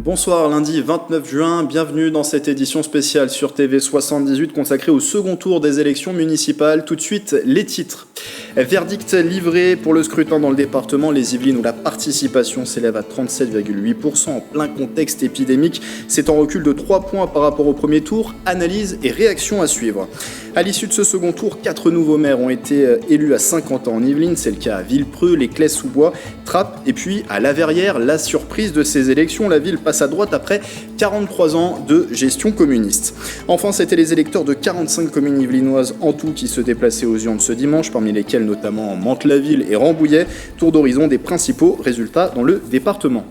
Bonsoir, lundi 29 juin, bienvenue dans cette édition spéciale sur TV78 consacrée au second tour des élections municipales. Tout de suite, les titres. Verdict livré pour le scrutin dans le département les Yvelines où la participation s'élève à 37,8% en plein contexte épidémique. C'est en recul de 3 points par rapport au premier tour. Analyse et réaction à suivre. À l'issue de ce second tour, 4 nouveaux maires ont été élus à Saint-Quentin en Yvelines. C'est le cas à Villepreux, les Clès-sous-Bois, Trappes et puis à La Verrière. La surprise de ces élections, la ville passe à droite après 43 ans de gestion communiste. Enfin, c'était les électeurs de 45 communes yvelinoises en tout qui se déplaçaient aux urnes ce dimanche, parmi lesquels notamment Mantes-la-Ville et Rambouillet. Tour d'horizon des principaux résultats dans le département.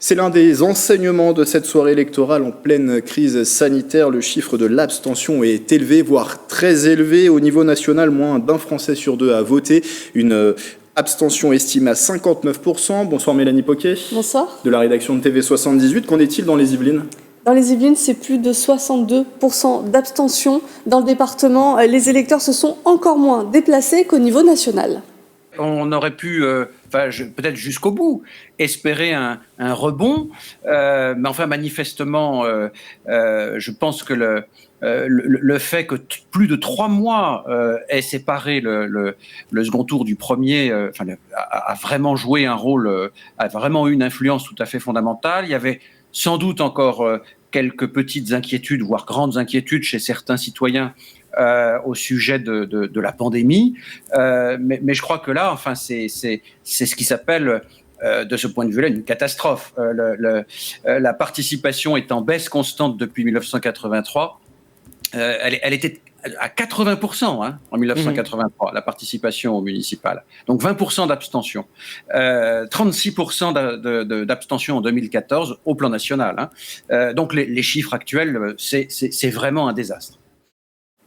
C'est l'un des enseignements de cette soirée électorale en pleine crise sanitaire. Le chiffre de l'abstention est élevé, voire très élevé. Au niveau national, moins d'un Français sur deux a voté. Une abstention estimée à 59%. Bonsoir Mélanie Poquet. Bonsoir. De la rédaction de TV78. Qu'en est-il dans les Yvelines ? Dans les Yvelines, c'est plus de 62% d'abstention. Dans le département, les électeurs se sont encore moins déplacés qu'au niveau national. On aurait pu, peut-être jusqu'au bout, espérer un rebond, mais enfin manifestement, je pense que le fait que plus de 3 mois ait séparé le second tour du premier, a vraiment joué un rôle, a vraiment eu une influence tout à fait fondamentale. Il y avait sans doute encore quelques petites inquiétudes, voire grandes inquiétudes chez certains citoyens au sujet de la pandémie, mais je crois que là, enfin, c'est ce qui s'appelle, de ce point de vue-là, une catastrophe. La participation est en baisse constante depuis 1983. Elle était à 80% en 1983, la participation au municipal. Donc 20% d'abstention. 36% d'abstention en 2014 au plan national. Donc les chiffres actuels, c'est vraiment un désastre.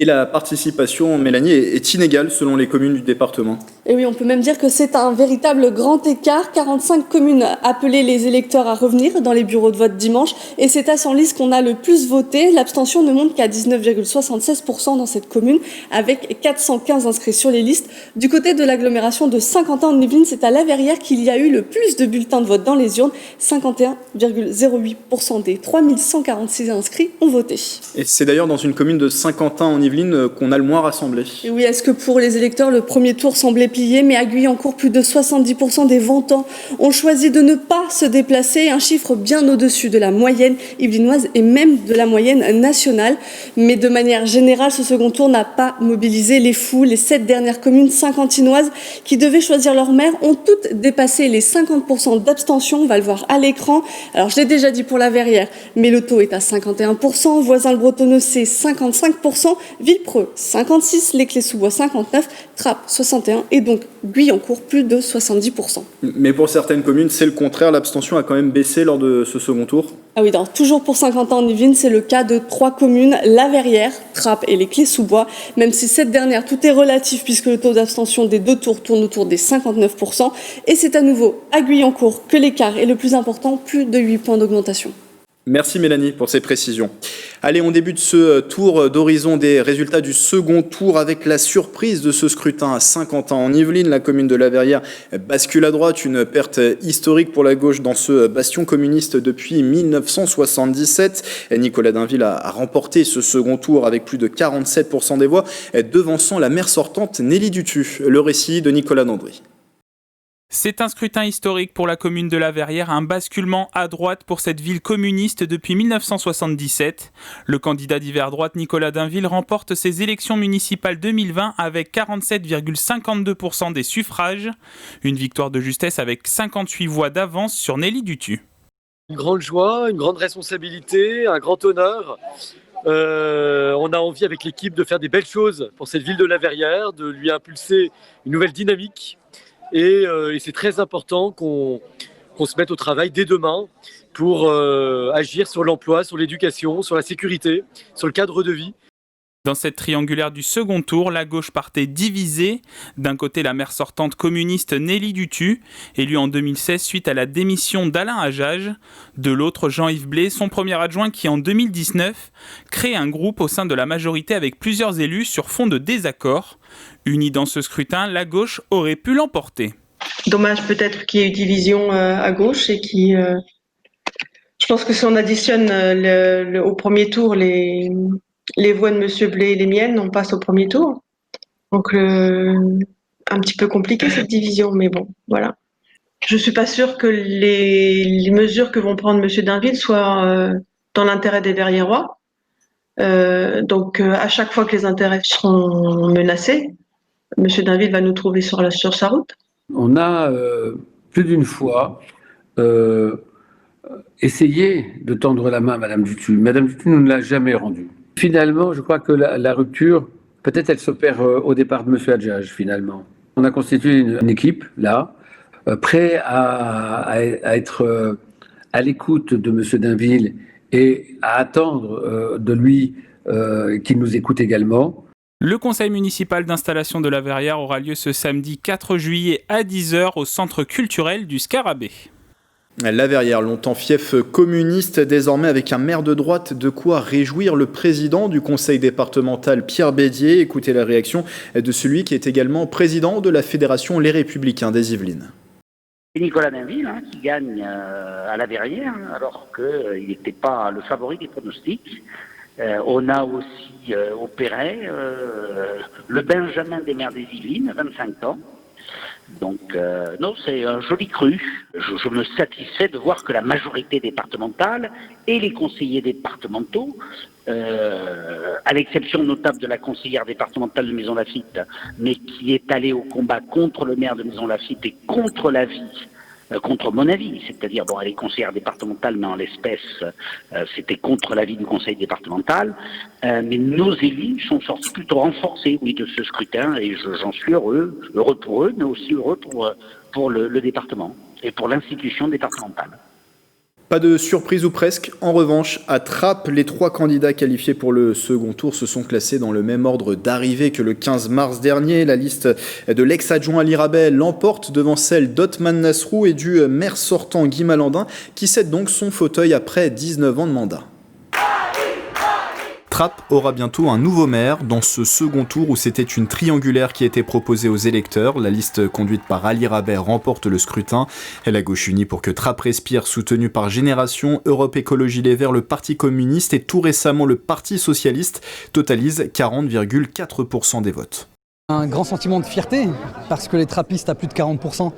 Et la participation, Mélanie, est inégale selon les communes du département. Et oui, on peut même dire que c'est un véritable grand écart. 45 communes appelaient les électeurs à revenir dans les bureaux de vote dimanche. Et c'est à Senlis qu'on a le plus voté. L'abstention ne monte qu'à 19,76% dans cette commune, avec 415 inscrits sur les listes. Du côté de l'agglomération de Saint-Quentin en Yvelines, c'est à La Verrière qu'il y a eu le plus de bulletins de vote dans les urnes. 51,08% des 3146 inscrits ont voté. Et c'est d'ailleurs dans une commune de Saint-Quentin en Yvelines qu'on a le moins rassemblé. Et oui, est-ce que pour les électeurs, le premier tour semblait plié, mais à Guyancourt, plus de 70% des votants ont choisi de ne pas se déplacer, un chiffre bien au-dessus de la moyenne yvelinoise et même de la moyenne nationale. Mais de manière générale, ce second tour n'a pas mobilisé les foules. Les 7 dernières communes saint-quentinoises qui devaient choisir leur maire ont toutes dépassé les 50% d'abstention. On va le voir à l'écran. Alors, je l'ai déjà dit pour La Verrière, mais le taux est à 51%. Voisin-le-Bretonneux, c'est 55%. Villepreux, 56%. Les Clés-sous-Bois, 59%. Trappes, 61%. Et donc, Guyancourt, plus de 70%. Mais pour certaines communes, c'est le contraire. L'abstention a quand même baissé lors de ce second tour. Ah oui, toujours pour Saint-Quentin en Yvelines, c'est le cas de 3 communes, La Verrière, Trappes et les Clés-sous-Bois. Même si cette dernière, tout est relatif puisque le taux d'abstention des 2 tours tourne autour des 59%. Et c'est à nouveau à Guyancourt que l'écart est le plus important, plus de 8 points d'augmentation. Merci Mélanie pour ces précisions. Allez, on débute ce tour d'horizon des résultats du second tour avec la surprise de ce scrutin à Saint-Quentin en Yvelines. La commune de La Verrière bascule à droite, une perte historique pour la gauche dans ce bastion communiste depuis 1977. Nicolas Dainville a remporté ce second tour avec plus de 47% des voix, devançant la maire sortante Nelly Dutu. Le récit de Nicolas Dandry. C'est un scrutin historique pour la commune de La Verrière, un basculement à droite pour cette ville communiste depuis 1977. Le candidat d'hiver droite Nicolas Dainville remporte ses élections municipales 2020 avec 47,52% des suffrages. Une victoire de justesse avec 58 voix d'avance sur Nelly Dutu. Une grande joie, une grande responsabilité, un grand honneur. On a envie avec l'équipe de faire des belles choses pour cette ville de La Verrière, de lui impulser une nouvelle dynamique. Et c'est très important qu'on se mette au travail dès demain pour agir sur l'emploi, sur l'éducation, sur la sécurité, sur le cadre de vie. Dans cette triangulaire du second tour, la gauche partait divisée. D'un côté, la maire sortante communiste Nelly Dutu, élue en 2016 suite à la démission d'Alain Hajaj. De l'autre, Jean-Yves Blé, son premier adjoint qui, en 2019, crée un groupe au sein de la majorité avec plusieurs élus sur fond de désaccord. Unie dans ce scrutin, la gauche aurait pu l'emporter. Dommage peut-être qu'il y ait eu division à gauche et qui Je pense que si on additionne au premier tour les voix de Monsieur Blay et les miennes, on passe au premier tour. Donc un petit peu compliqué cette division, mais bon, voilà. Je suis pas sûre que les mesures que vont prendre Monsieur Dainville soient dans l'intérêt des Verriérois. Donc à chaque fois que les intérêts seront menacés, Monsieur Dainville va nous trouver sur sa route. On a plus d'une fois essayé de tendre la main à Madame Dutu. Madame Dutu ne nous l'a jamais rendue. Finalement, je crois que la rupture, peut-être elle s'opère au départ de Monsieur Hadjadj, finalement. On a constitué une équipe, là, prêt à être à l'écoute de Monsieur Dainville et à attendre de lui qu'il nous écoute également. Le conseil municipal d'installation de la Verrière aura lieu ce samedi 4 juillet à 10h au centre culturel du Scarabée. La Verrière, longtemps fief communiste, désormais avec un maire de droite, de quoi réjouir le président du conseil départemental Pierre Bédier. Écoutez la réaction de celui qui est également président de la fédération Les Républicains des Yvelines. Nicolas Dainville qui gagne à la Verrière alors qu'il n'était pas le favori des pronostics. On a aussi opéré le Benjamin des maires des Yvelines, 25 ans. Donc non, c'est un joli cru. Je me satisfais de voir que la majorité départementale et les conseillers départementaux, à l'exception notable de la conseillère départementale de Maisons Lafitte, mais qui est allée au combat contre le maire de Maisons Lafitte et contre l'avis, contre mon avis, c'est-à-dire, bon, elle est conseillère départementale, mais en l'espèce, c'était contre l'avis du conseil départemental, mais nos élus sont sortis plutôt renforcés, oui, de ce scrutin, et j'en suis heureux pour eux, mais aussi heureux pour le département et pour l'institution départementale. Pas de surprise ou presque. En revanche, à Trappes, les 3 candidats qualifiés pour le second tour se sont classés dans le même ordre d'arrivée que le 15 mars dernier. La liste de l'ex-adjoint Ali Rabet l'emporte devant celle d'Othman Nasrou et du maire sortant Guy Malandin, qui cède donc son fauteuil après 19 ans de mandat. Trappes aura bientôt un nouveau maire dans ce second tour où c'était une triangulaire qui était proposée aux électeurs. La liste conduite par Ali Rabet remporte le scrutin. La gauche unie pour que Trappes respire, soutenue par Génération, Europe Écologie Les Verts, le Parti communiste et tout récemment le Parti socialiste, totalise 40,4% des votes. Un grand sentiment de fierté parce que les trappistes à plus de 40%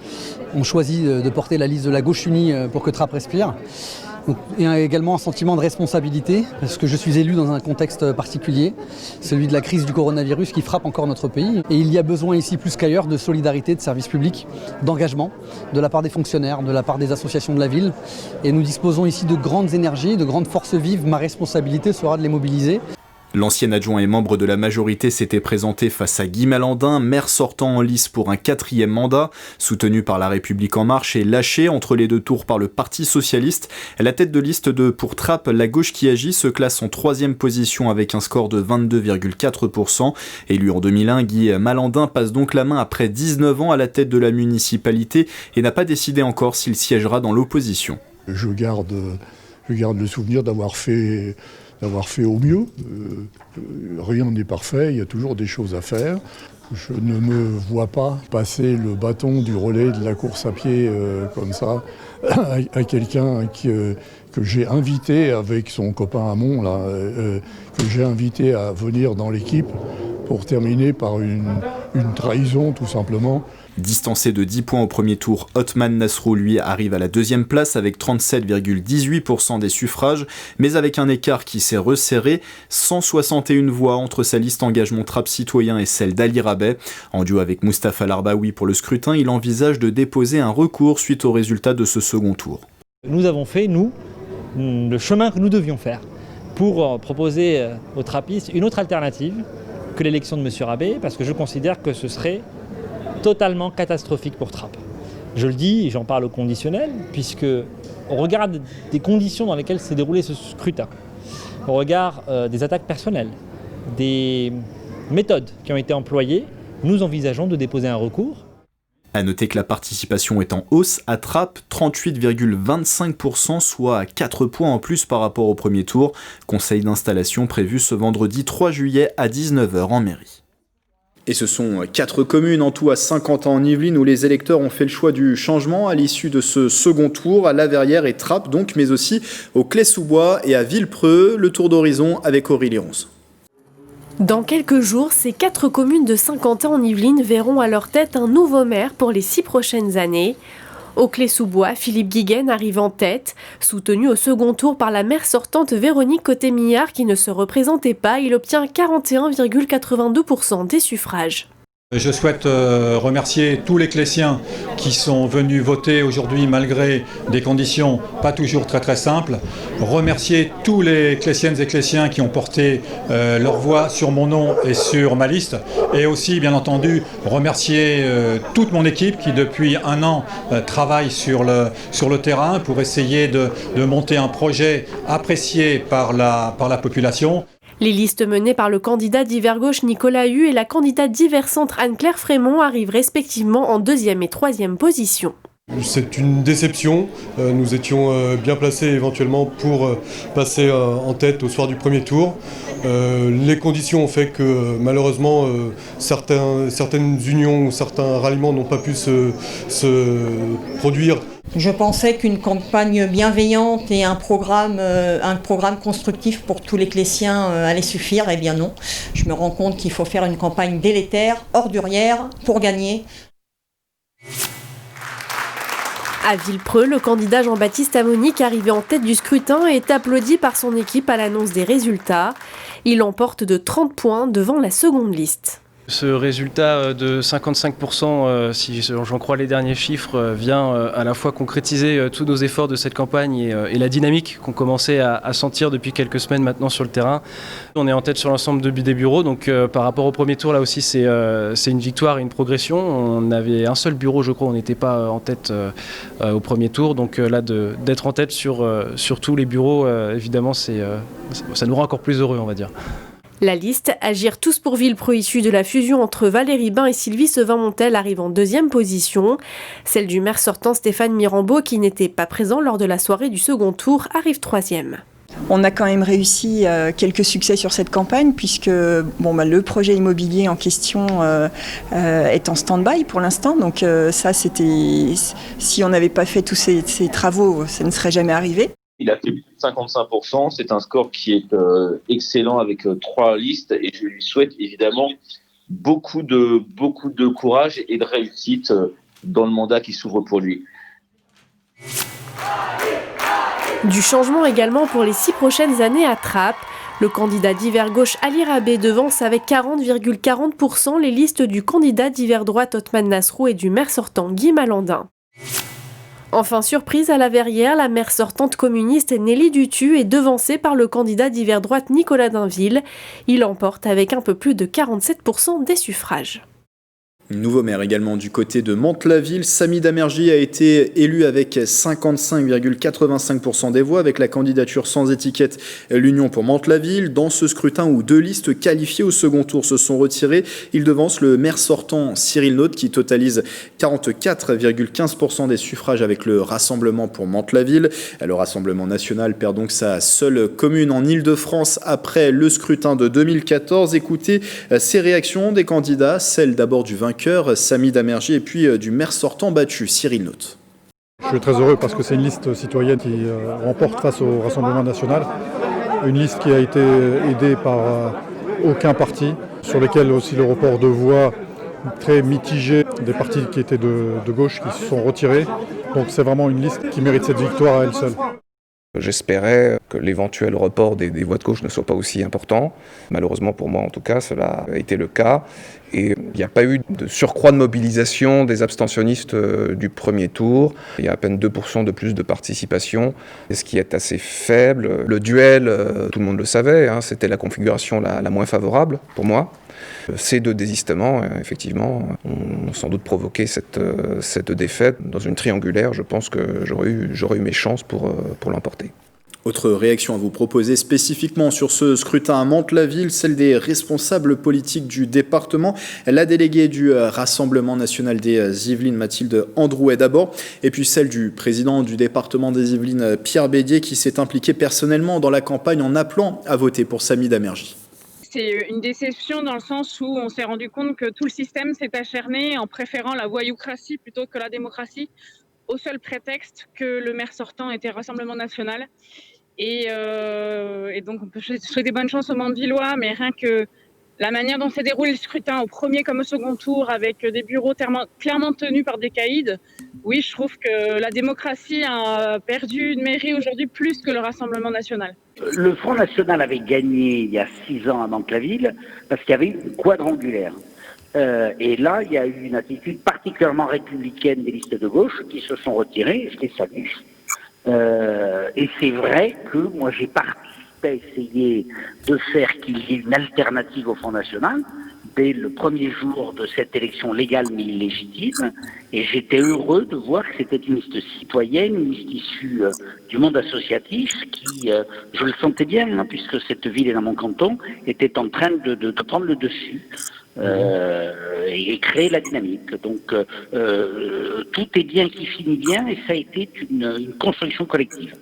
ont choisi de porter la liste de la gauche unie pour que Trappes respire. Donc, et également un sentiment de responsabilité, parce que je suis élu dans un contexte particulier, celui de la crise du coronavirus qui frappe encore notre pays. Et il y a besoin ici plus qu'ailleurs de solidarité, de services publics, d'engagement, de la part des fonctionnaires, de la part des associations de la ville. Et nous disposons ici de grandes énergies, de grandes forces vives. Ma responsabilité sera de les mobiliser. L'ancien adjoint et membre de la majorité s'était présenté face à Guy Malandin, maire sortant en lice pour un 4e mandat, soutenu par La République En Marche et lâché entre les 2 tours par le Parti socialiste. La tête de liste pour Trappes, la gauche qui agit, se classe en 3e position avec un score de 22,4%. Élu en 2001, Guy Malandin passe donc la main après 19 ans à la tête de la municipalité et n'a pas décidé encore s'il siégera dans l'opposition. Je garde le souvenir d'avoir fait au mieux. Rien n'est parfait, il y a toujours des choses à faire. Je ne me vois pas passer le bâton du relais de la course à pied comme ça à quelqu'un que j'ai invité avec son copain Hamon, que j'ai invité à venir dans l'équipe pour terminer par une trahison tout simplement. Distancé de 10 points au premier tour, Othman Nasrou, lui, arrive à la 2e place avec 37,18% des suffrages, mais avec un écart qui s'est resserré, 161 voix entre sa liste engagement Trappes Citoyen et celle d'Ali Rabet. En duo avec Moustapha Larbaoui pour le scrutin, il envisage de déposer un recours suite aux résultats de ce second tour. Nous avons fait, le chemin que nous devions faire pour proposer aux trappistes une autre alternative que l'élection de M. Rabet, parce que je considère que ce serait totalement catastrophique pour Trappes. Je le dis et j'en parle au conditionnel, puisque au regard des conditions dans lesquelles s'est déroulé ce scrutin, au regard des attaques personnelles, des méthodes qui ont été employées, nous envisageons de déposer un recours. A noter que la participation est en hausse à Trappes, 38,25%, soit à 4 points en plus par rapport au premier tour. Conseil d'installation prévu ce vendredi 3 juillet à 19h en mairie. Et ce sont 4 communes en tout à Saint-Quentin-en-Yvelines où les électeurs ont fait le choix du changement à l'issue de ce second tour, à La Verrière et Trappes donc, mais aussi au Clé-sous-Bois et à Villepreux. Le tour d'horizon avec Aurélie Ronze. Dans quelques jours, ces 4 communes de Saint-Quentin-en-Yvelines verront à leur tête un nouveau maire pour les 6 prochaines années. Au Clé-sous-Bois, Philippe Guiguen arrive en tête. Soutenu au second tour par la maire sortante Véronique Côté-Millard qui ne se représentait pas, il obtient 41,82% des suffrages. Je souhaite remercier tous les Cléciens qui sont venus voter aujourd'hui malgré des conditions pas toujours très simples. Remercier tous les Cléciennes et Cléciens qui ont porté leur voix sur mon nom et sur ma liste. Et aussi, bien entendu, remercier toute mon équipe qui depuis un an travaille sur le terrain pour essayer de monter un projet apprécié par la population. Les listes menées par le candidat d'Hiver Gauche Nicolas Hu et la candidate d'Hiver Centre Anne-Claire Frémont arrivent respectivement en 2e et 3e position. C'est une déception. Nous étions bien placés éventuellement pour passer en tête au soir du premier tour. Les conditions ont fait que malheureusement certaines unions ou certains ralliements n'ont pas pu se produire. Je pensais qu'une campagne bienveillante et un programme constructif pour tous les Cléciens allait suffire. Eh bien non, je me rends compte qu'il faut faire une campagne délétère, ordurière, pour gagner. À Villepreux, le candidat Jean-Baptiste Amonique, arrivé en tête du scrutin, est applaudi par son équipe à l'annonce des résultats. Il emporte de 30 points devant la seconde liste. Ce résultat de 55%, si j'en crois les derniers chiffres, vient à la fois concrétiser tous nos efforts de cette campagne et la dynamique qu'on commençait à sentir depuis quelques semaines maintenant sur le terrain. On est en tête sur l'ensemble des bureaux, donc par rapport au premier tour, là aussi c'est une victoire et une progression. On avait un seul bureau, je crois, on n'était pas en tête au premier tour, donc là d'être en tête sur tous les bureaux, évidemment, ça nous rend encore plus heureux, on va dire. La liste Agir tous pour Villepreux, issue de la fusion entre Valérie Bain et Sylvie Sevin-Montel, arrive en 2e position. Celle du maire sortant Stéphane Mirambeau, qui n'était pas présent lors de la soirée du second tour, arrive 3e. On a quand même réussi quelques succès sur cette campagne puisque le projet immobilier en question est en stand-by pour l'instant. Donc ça, si on n'avait pas fait tous ces travaux, ça ne serait jamais arrivé. Il a fait plus de 55%, c'est un score qui est excellent avec 3 listes et je lui souhaite évidemment beaucoup de courage et de réussite dans le mandat qui s'ouvre pour lui. Du changement également pour les 6 prochaines années à Trappes. Le candidat d'Hiver Gauche Ali Rabé devance avec 40,40% les listes du candidat d'Hiver Droite Othman Nasrou et du maire sortant Guy Malandin. Enfin, surprise à La Verrière, la maire sortante communiste Nelly Dutu est devancée par le candidat d'Hiver Droite Nicolas Dainville. Il emporte avec un peu plus de 47% des suffrages. Nouveau maire également du côté de Mantes-la-Ville, Samy Damergy a été élu avec 55,85% des voix avec la candidature sans étiquette l'Union pour Mantes-la-Ville. Dans ce scrutin où 2 listes qualifiées au second tour se sont retirées, il devance le maire sortant Cyril Naud qui totalise 44,15% des suffrages avec le Rassemblement pour Mantes-la-Ville. Le Rassemblement national perd donc sa seule commune en Île-de-France après le scrutin de 2014. Écoutez ces réactions des candidats, celle d'abord du vainqueur Samy Damergy et puis du maire sortant battu, Cyril Naud. Je suis très heureux parce que c'est une liste citoyenne qui remporte face au Rassemblement national. Une liste qui a été aidée par aucun parti, sur lesquels aussi le report de voix très mitigé des partis qui étaient de gauche qui se sont retirés. Donc c'est vraiment une liste qui mérite cette victoire à elle seule. J'espérais que l'éventuel report des voix de gauche ne soit pas aussi important. Malheureusement pour moi en tout cas, cela a été le cas. Et il n'y a pas eu de surcroît de mobilisation des abstentionnistes du premier tour. Il y a à peine 2% de plus de participation, ce qui est assez faible. Le duel, tout le monde le savait, c'était la configuration la moins favorable pour moi. Ces 2 désistements, effectivement, ont sans doute provoqué cette défaite. Dans une triangulaire, je pense que j'aurais eu mes chances pour l'emporter. Autre réaction à vous proposer spécifiquement sur ce scrutin à Mantes-la-Ville, celle des responsables politiques du département, la déléguée du Rassemblement national des Yvelines, Mathilde Androuet d'abord, et puis celle du président du département des Yvelines, Pierre Bédier, qui s'est impliqué personnellement dans la campagne en appelant à voter pour Samy Damergy. c'est une déception dans le sens où on s'est rendu compte que tout le système s'est acharné en préférant la voyoucratie plutôt que la démocratie, au seul prétexte que le maire sortant était Rassemblement National. Et donc, on peut souhaiter bonne chance au Mandevillois, mais rien que la manière dont s'est déroulé le scrutin, au premier comme au second tour, avec des bureaux clairement tenus par des caïds, oui, je trouve que la démocratie a perdu une mairie aujourd'hui plus que le Rassemblement National. Le Front National avait gagné il y a 6 ans à Mantes-la-Ville parce qu'il y avait une quadrangulaire. Et là, il y a eu une attitude particulièrement républicaine des listes de gauche qui se sont retirées, je les salue. Et c'est vrai que moi j'ai participé à essayer de faire qu'il y ait une alternative au Front National dès le premier jour de cette élection légale mais illégitime, et j'étais heureux de voir que c'était une liste citoyenne, une liste issue du monde associatif qui, je le sentais bien, hein, puisque cette ville est dans mon canton, était en train de prendre le dessus. Et créer la dynamique. Donc tout est bien qui finit bien, et ça a été une construction collective.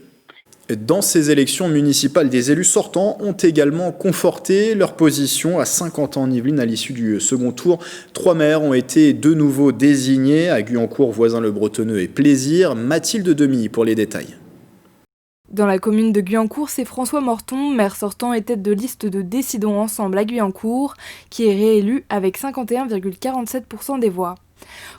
Dans ces élections municipales, des élus sortants ont également conforté leur position à Saint-Quentin-en-Yvelines à l'issue du second tour. 3 maires ont été de nouveau désignés, à Guyancourt, Voisins-le-Bretonneux et Plaisir. Mathilde Demy pour les détails. Dans la commune de Guyancourt, c'est François Morton, maire sortant et tête de liste de Décidons Ensemble à Guyancourt, qui est réélu avec 51,47% des voix.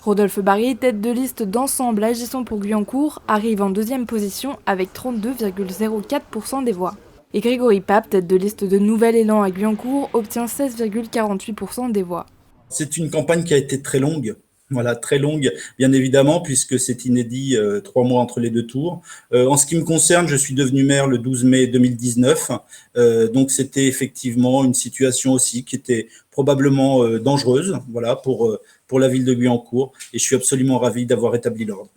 Rodolphe Barry, tête de liste d'Ensemble Agissons pour Guyancourt, arrive en deuxième position avec 32,04% des voix. Et Grégory Pape, tête de liste de Nouvel Élan à Guyancourt, obtient 16,48% des voix. C'est une campagne qui a été très longue. Voilà, très longue, bien évidemment, puisque c'est inédit, 3 mois entre les 2 tours. En ce qui me concerne, je suis devenu maire le 12 mai 2019, donc c'était effectivement une situation aussi qui était probablement dangereuse, voilà, pour la ville de Guyancourt, et je suis absolument ravi d'avoir établi l'ordre.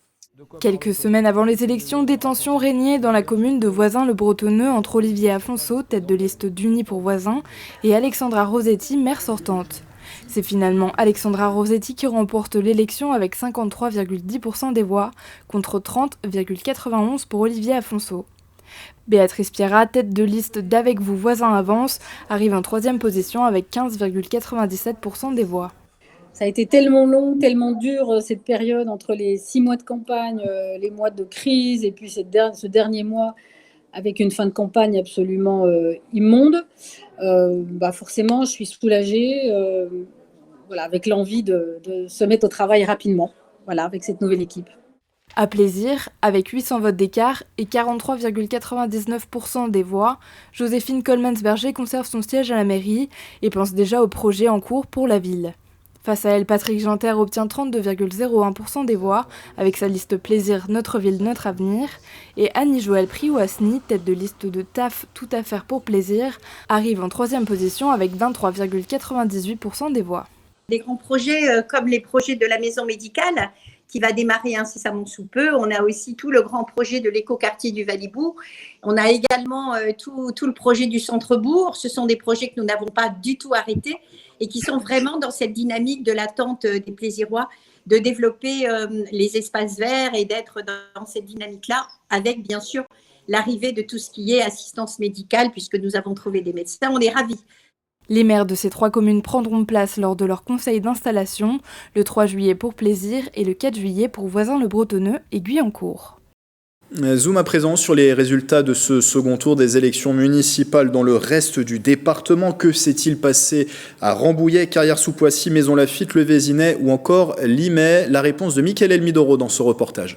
Quelques semaines avant les élections, des tensions régnaient dans la commune de Voisins-le-Bretonneux entre Olivier Afonso, tête de liste d'Unis pour Voisins, et Alexandra Rosetti, maire sortante. C'est finalement Alexandra Rosetti qui remporte l'élection avec 53,10% des voix, contre 30,91% pour Olivier Afonso. Béatrice Pierrat, tête de liste d'Avec vous Voisins Avance, arrive en 3e position avec 15,97% des voix. Ça a été tellement long, tellement dur cette période entre les 6 mois de campagne, les mois de crise et puis ce dernier mois avec une fin de campagne absolument immonde. Forcément, je suis soulagée avec l'envie de se mettre au travail rapidement avec cette nouvelle équipe. À Plaisir, avec 800 votes d'écart et 43,99% des voix, Joséphine Coleman-Berger conserve son siège à la mairie et pense déjà au projet en cours pour la ville. Face à elle, Patrick Genter obtient 32,01% des voix avec sa liste Plaisir, Notre Ville, Notre Avenir. Et Annie-Joëlle Priouasny, tête de liste de TAF, Tout à faire pour Plaisir, arrive en 3e position avec 23,98% des voix. Des grands projets comme les projets de la maison médicale qui va démarrer incessamment sous peu. On a aussi tout le grand projet de l'écoquartier du Valibou. On a également tout le projet du centre-bourg. Ce sont des projets que nous n'avons pas du tout arrêtés et qui sont vraiment dans cette dynamique de l'attente des Plaisirois de développer les espaces verts et d'être dans cette dynamique-là avec bien sûr l'arrivée de tout ce qui est assistance médicale puisque nous avons trouvé des médecins. On est ravis. Les maires de ces 3 communes prendront place lors de leur conseil d'installation, le 3 juillet pour Plaisir et le 4 juillet pour Voisins-le-Bretonneux et Guyancourt. Zoom à présent sur les résultats de ce second tour des élections municipales dans le reste du département. Que s'est-il passé à Rambouillet, Carrière-sous-Poissy, Maisons-Laffitte, Le Vésinet ou encore Limay? La réponse de Mickaël Elmidoro dans ce reportage.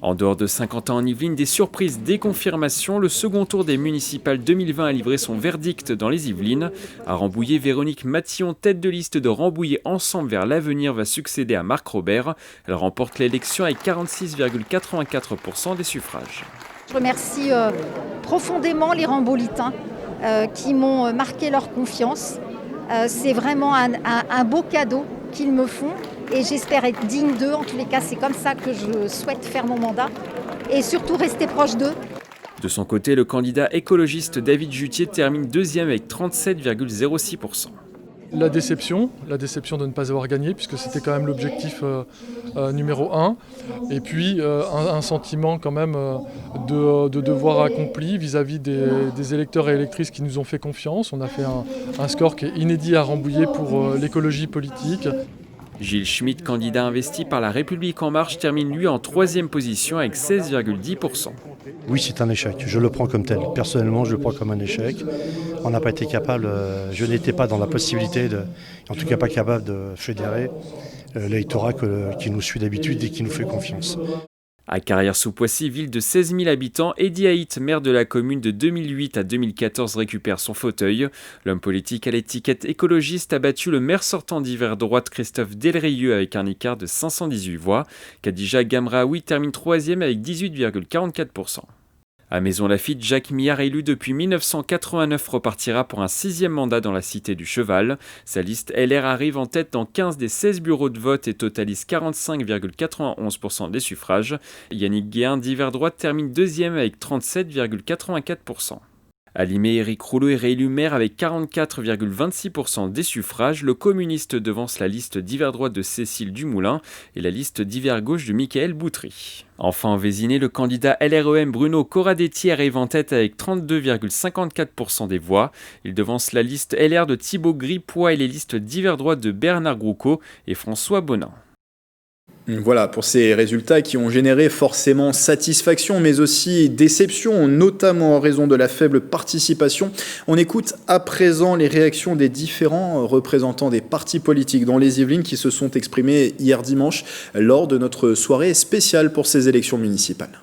En dehors de Saint-Quentin-en-Yvelines, des surprises, des confirmations, le second tour des municipales 2020 a livré son verdict dans les Yvelines. À Rambouillet, Véronique Matillon, tête de liste de Rambouillet Ensemble vers l'avenir, va succéder à Marc Robert. Elle remporte l'élection avec 46,84% des suffrages. Je remercie profondément les Ramboulitains qui m'ont marqué leur confiance. C'est vraiment un beau cadeau qu'ils me font. Et j'espère être digne d'eux. En tous les cas, c'est comme ça que je souhaite faire mon mandat. Et surtout rester proche d'eux. De son côté, le candidat écologiste David Jutier termine 2e avec 37,06%. La déception de ne pas avoir gagné, puisque c'était quand même l'objectif numéro 1. Et puis un sentiment quand même de devoir accompli vis-à-vis des électeurs et électrices qui nous ont fait confiance. On a fait un score qui est inédit à Rambouillet pour l'écologie politique. Gilles Schmitt, candidat investi par La République En Marche, termine lui en 3e position avec 16,10%. Oui, c'est un échec. Je le prends comme tel. Personnellement, je le prends comme un échec. On n'a pas été capable, je n'étais pas dans la possibilité, en tout cas pas capable de fédérer l'électorat qui nous suit d'habitude et qui nous fait confiance. À Carrières-sous-Poissy, ville de 16 000 habitants, Eddy Haït, maire de la commune de 2008 à 2014, récupère son fauteuil. L'homme politique à l'étiquette écologiste a battu le maire sortant d'hiver droite Christophe Delrieux avec un écart de 518 voix. Khadija Gamraoui termine 3e avec 18,44%. À Maisons-Laffitte, Jacques Millard, élu depuis 1989, repartira pour un 6e mandat dans la Cité du Cheval. Sa liste LR arrive en tête dans 15 des 16 bureaux de vote et totalise 45,91% des suffrages. Yannick Guéhin d'hiver droite termine 2e avec 37,84%. À Limay, Éric Rouleau est réélu maire avec 44,26% des suffrages. Le communiste devance la liste d'hiver droite de Cécile Dumoulin et la liste d'hiver gauche de Michael Boutry. Enfin, en Vésiné, le candidat LREM Bruno Corradetti arrive en tête avec 32,54% des voix. Il devance la liste LR de Thibaut Gripois et les listes d'hiver droite de Bernard Groucot et François Bonin. Voilà pour ces résultats qui ont généré forcément satisfaction mais aussi déception, notamment en raison de la faible participation. On écoute à présent les réactions des différents représentants des partis politiques dans les Yvelines qui se sont exprimés hier dimanche lors de notre soirée spéciale pour ces élections municipales.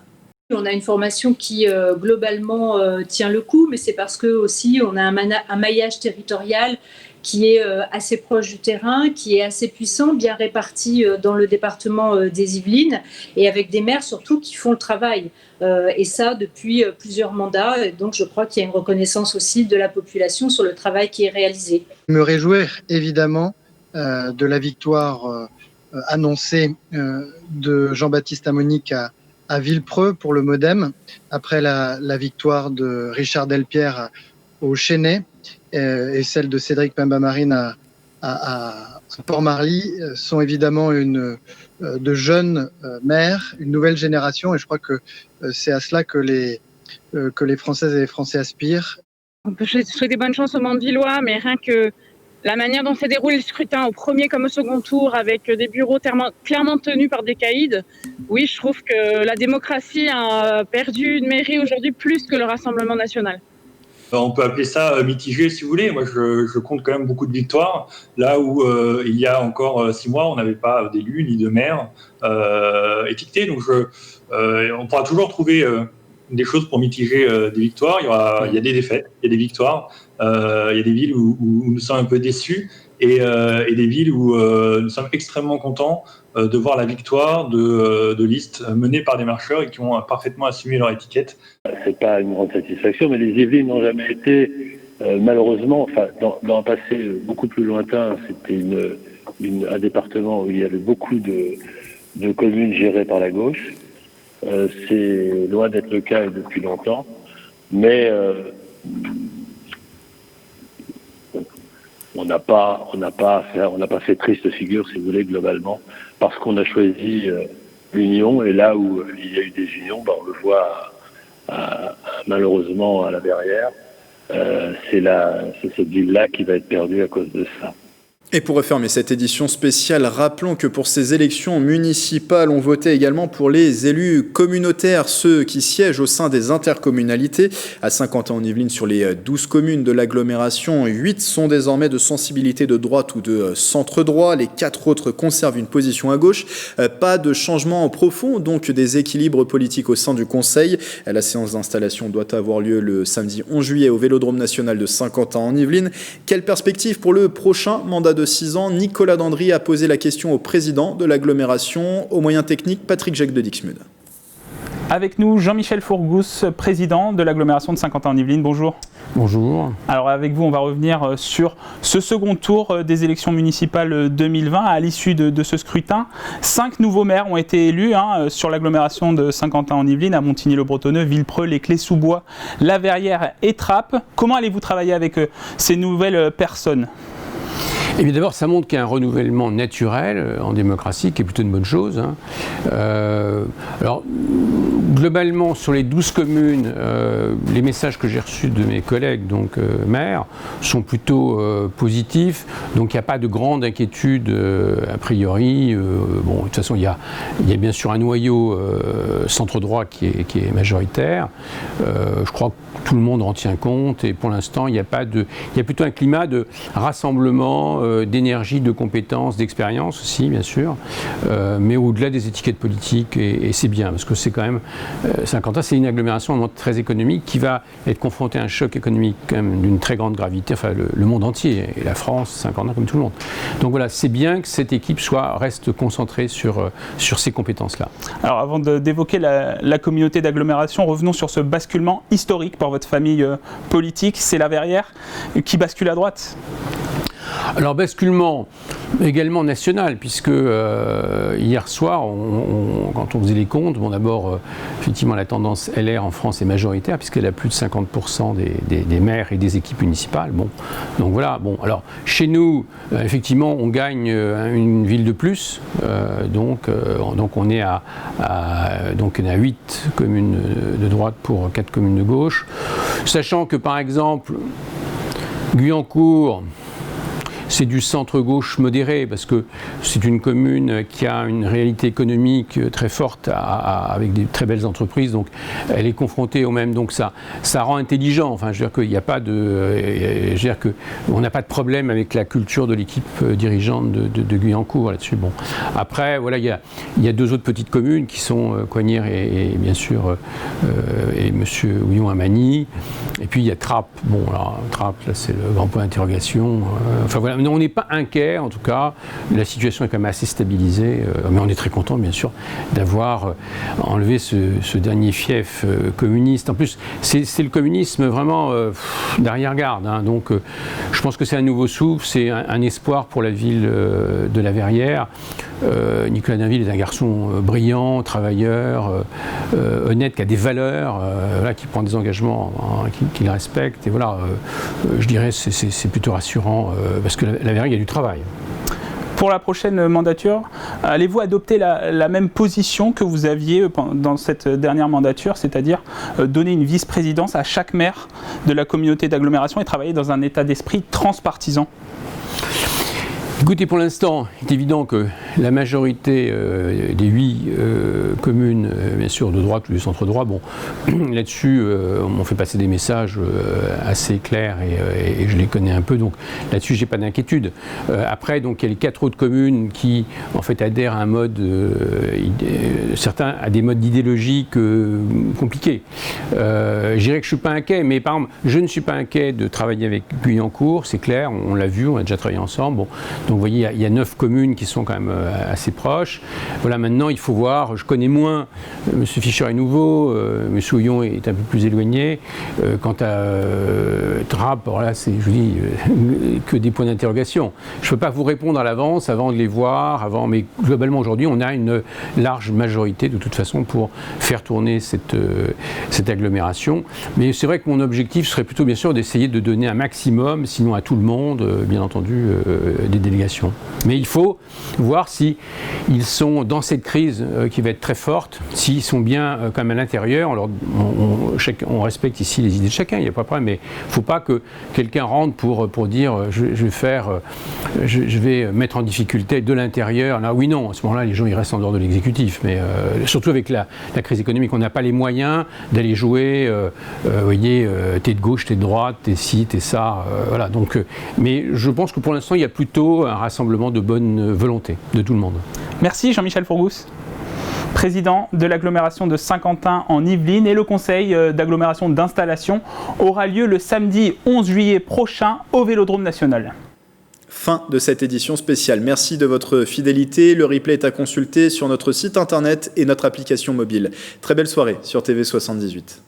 On a une formation qui globalement tient le coup, mais c'est parce que aussi on a un maillage territorial qui est assez proche du terrain, qui est assez puissant, bien réparti dans le département des Yvelines, et avec des maires surtout qui font le travail. Et ça depuis plusieurs mandats. Et donc je crois qu'il y a une reconnaissance aussi de la population sur le travail qui est réalisé. Me réjouir évidemment de la victoire annoncée de Jean-Baptiste Amonique à Villepreux pour le MoDem, après la victoire de Richard Delpierre au Chesnay et celle de Cédric Pemba-Marine à Port-Marly, sont évidemment de jeunes maires, une nouvelle génération, et je crois que c'est à cela que les Françaises et les Français aspirent. On peut souhaiter bonne chance aux Mandevillois, mais rien que la manière dont s'est déroulé le scrutin au premier comme au second tour, avec des bureaux clairement tenus par des caïds, oui, je trouve que la démocratie a perdu une mairie aujourd'hui plus que le Rassemblement national. On peut appeler ça mitigé si vous voulez. Moi, je compte quand même beaucoup de victoires. Là où il y a encore 6 mois, on n'avait pas d'élus ni de maires étiquetés. Donc, on pourra toujours trouver des choses pour mitiger des victoires. Il y a des défaites, il y a des victoires. Il y a des villes où nous sommes un peu déçus et des villes où nous sommes extrêmement contents de voir la victoire de listes menées par des marcheurs et qui ont parfaitement assumé leur étiquette. C'est pas une grande satisfaction, mais les Yvelines n'ont jamais été, malheureusement, enfin, dans un passé beaucoup plus lointain, c'était un département où il y avait beaucoup de communes gérées par la gauche. C'est loin d'être le cas depuis longtemps, mais on n'a pas fait triste figure, si vous voulez, globalement, parce qu'on a choisi l'union, et là où il y a eu des unions, on le voit malheureusement à la Verrière, c'est cette ville-là qui va être perdue à cause de ça. Et pour refermer cette édition spéciale, rappelons que pour ces élections municipales, on votait également pour les élus communautaires, ceux qui siègent au sein des intercommunalités. À Saint-Quentin-en-Yvelines, sur les 12 communes de l'agglomération, 8 sont désormais de sensibilité de droite ou de centre-droit. Les 4 autres conservent une position à gauche. Pas de changement profond, donc des équilibres politiques au sein du Conseil. La séance d'installation doit avoir lieu le samedi 11 juillet au Vélodrome national de Saint-Quentin-en-Yvelines. Quelle perspective pour le prochain mandat de 6 ans? Nicolas Dandry a posé la question au président de l'agglomération, aux moyens techniques, Patrick Jacques de Dixmude. Avec nous, Jean-Michel Fourgousse, président de l'agglomération de Saint-Quentin-en-Yvelines. Bonjour. Bonjour. Alors avec vous, on va revenir sur ce second tour des élections municipales 2020. À l'issue de ce scrutin, 5 nouveaux maires ont été élus sur l'agglomération de Saint-Quentin-en-Yvelines, à Montigny-le-Bretonneux, Villepreux, les Clés-sous-Bois, La Verrière et Trappes. Comment allez-vous travailler avec ces nouvelles personnes ? Eh bien d'abord, ça montre qu'il y a un renouvellement naturel en démocratie, qui est plutôt une bonne chose. Hein. Alors, globalement, sur les 12 communes, les messages que j'ai reçus de mes collègues, donc maires, sont plutôt positifs. Donc il n'y a pas de grande inquiétude a priori. Bon, de toute façon, il y a bien sûr un noyau centre-droit qui est majoritaire. Je crois que tout le monde en tient compte et pour l'instant, il y a plutôt un climat de rassemblement, d'énergie, de compétences, d'expérience aussi, bien sûr, mais au-delà des étiquettes politiques, et c'est bien, parce que c'est quand même, Saint-Quentin, c'est une agglomération vraiment très économique qui va être confrontée à un choc économique quand même d'une très grande gravité, enfin le monde entier, et la France, Saint-Quentin comme tout le monde. Donc voilà, c'est bien que cette équipe reste concentrée sur ces compétences-là. Alors avant d'évoquer la communauté d'agglomération, revenons sur ce basculement historique pour votre famille politique, c'est la Verrière qui bascule à droite. Alors basculement également national, puisque hier soir, quand on faisait les comptes, bon d'abord, effectivement la tendance LR en France est majoritaire, puisqu'elle a plus de 50% des maires et des équipes municipales. Bon, donc voilà, bon, alors chez nous, effectivement, on gagne une ville de plus, donc on est à 8 communes de droite pour 4 communes de gauche, sachant que par exemple, Guyancourt, c'est du centre-gauche modéré, parce que c'est une commune qui a une réalité économique très forte avec des très belles entreprises, donc elle est confrontée au même, donc ça rend intelligent. Enfin, je veux dire qu'il n'y a pas on n'a pas de problème avec la culture de l'équipe dirigeante de Guyancourt là-dessus. Bon, après, voilà, il y a 2 autres petites communes qui sont Coignières et bien sûr et Monsieur Houillon-Amagny, et puis il y a Trappes. Bon, alors Trappes, là, c'est le grand point d'interrogation. Enfin voilà. On n'est pas inquiet, en tout cas, la situation est quand même assez stabilisée, mais on est très content, bien sûr, d'avoir enlevé ce dernier fief communiste. En plus, c'est le communisme vraiment d'arrière-garde, hein, donc je pense que c'est un nouveau souffle, c'est un espoir pour la ville de la Verrière. Nicolas Dainville est un garçon brillant, travailleur, honnête, qui a des valeurs, voilà, qui prend des engagements, hein, qu'il respecte, et voilà, je dirais c'est plutôt rassurant, parce que la Verrière, il y a du travail. Pour la prochaine mandature, allez-vous adopter la même position que vous aviez dans cette dernière mandature, c'est-à-dire donner une vice-présidence à chaque maire de la communauté d'agglomération et travailler dans un état d'esprit transpartisan ? Écoutez, pour l'instant, il est évident que la majorité des 8 communes, bien sûr, de droite ou du centre-droit, bon, là-dessus, on fait passer des messages assez clairs et je les connais un peu, donc là-dessus, j'ai pas d'inquiétude. Après, donc, il y a les 4 autres communes qui, en fait, adhèrent à un mode, certains à des modes idéologiques compliqués. Je dirais que je suis pas inquiet, mais par exemple, je ne suis pas inquiet de travailler avec Guyancourt, c'est clair, on l'a vu, on a déjà travaillé ensemble. Bon, donc vous voyez, il y a 9 communes qui sont quand même assez proches. Voilà, maintenant il faut voir, je connais moins, M. Fischer est nouveau, M. Houillon est un peu plus éloigné. Quant à Trappes, voilà, c'est, je vous dis, que des points d'interrogation. Je ne peux pas vous répondre à l'avance avant de les voir, mais globalement aujourd'hui on a une large majorité de toute façon pour faire tourner cette agglomération. Mais c'est vrai que mon objectif serait plutôt bien sûr d'essayer de donner un maximum, sinon à tout le monde, bien entendu, des délégations. Mais il faut voir si ils sont dans cette crise qui va être très forte, s'ils sont bien quand même à l'intérieur. On respecte ici les idées de chacun, il n'y a pas de problème, mais il ne faut pas que quelqu'un rentre pour dire je vais mettre en difficulté de l'intérieur. Là, oui, non, à ce moment-là, les gens ils restent en dehors de l'exécutif, mais surtout avec la crise économique, on n'a pas les moyens d'aller jouer, vous voyez, t'es de gauche, t'es de droite, t'es ci, t'es ça, voilà. Donc, mais je pense que pour l'instant, il y a plutôt un rassemblement de bonne volonté de tout le monde. Merci Jean-Michel Fourgousse, président de l'agglomération de Saint-Quentin en Yvelines, et le conseil d'agglomération d'installation aura lieu le samedi 11 juillet prochain au Vélodrome National. Fin de cette édition spéciale. Merci de votre fidélité. Le replay est à consulter sur notre site internet et notre application mobile. Très belle soirée sur TV78.